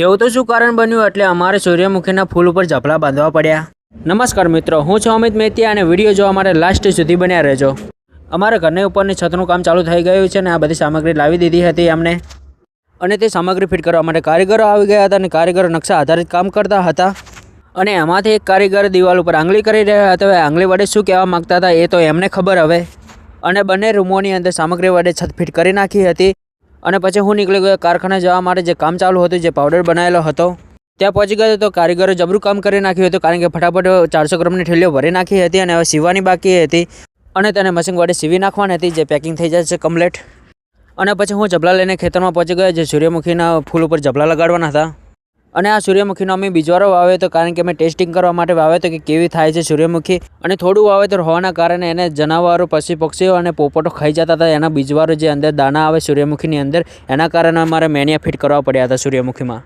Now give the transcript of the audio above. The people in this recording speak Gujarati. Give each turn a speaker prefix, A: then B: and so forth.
A: એવું તો શું કારણ બન્યું એટલે અમારે સૂર્યમુખીના ફૂલ ઉપર ઝપલા બાંધવા પડ્યા? નમસ્કાર મિત્રો, હું છું અમિત મેતિયા અને વિડીયો જોવા માટે લાસ્ટ સુધી બન્યા રહેજો. અમારા ઘરની ઉપરની છતનું કામ ચાલુ થઈ ગયું છે અને આ બધી સામગ્રી લાવી દીધી હતી અમને, અને તે સામગ્રી ફિટ કરવા માટે કારીગરો આવી ગયા હતા અને કારીગરો નકશા આધારિત કામ કરતા હતા. અને એમાંથી એક કારીગર દિવાલ ઉપર આંગળી કરી રહ્યા હતા. હવે આંગળી વડે શું કહેવા માગતા હતા એ તો એમને ખબર. હવે અને બંને રૂમોની અંદર સામગ્રી વડે છત ફિટ કરી નાખી હતી. અને પછી હું નીકળી ગયો કારખાને જવા માટે. જે કામ ચાલુ હતું, જે પાવડર બનાવેલો હતો, ત્યાં પહોંચી ગયો તો કારીગરો જબરું કામ કરી નાખ્યું હતું, કારણ કે ફટાફટ 400 ગ્રામની થેલીઓ ભરી નાખી હતી અને હવે સીવવાની બાકી હતી અને તેને મશીન વડે સીવી નાખવાની હતી, જે પેકિંગ થઈ જશે કમ્પ્લીટ. અને પછી હું ઝબલા લઈને ખેતરમાં પહોંચી ગયો, જે સૂર્યમુખીના ફૂલ ઉપર ઝબલા લગાડવાના હતા. અને આ સૂર્યમુખીનો અમે બીજવારો વાવ્યો હતો, કારણ કે અમે ટેસ્ટિંગ કરવા માટે વાવ્યો હતો કે કેવી થાય છે સૂર્યમુખી. અને થોડું વાવેતર હોવાના કારણે એને જનાવરો, પક્ષીઓ અને પોપટો ખાઈ જતા હતા. એના બીજવારો જે અંદર દાણા આવે સૂર્યમુખીની અંદર, એના કારણે અમારે મેનિયા ફિટ કરવા પડ્યા હતા સૂર્યમુખીમાં.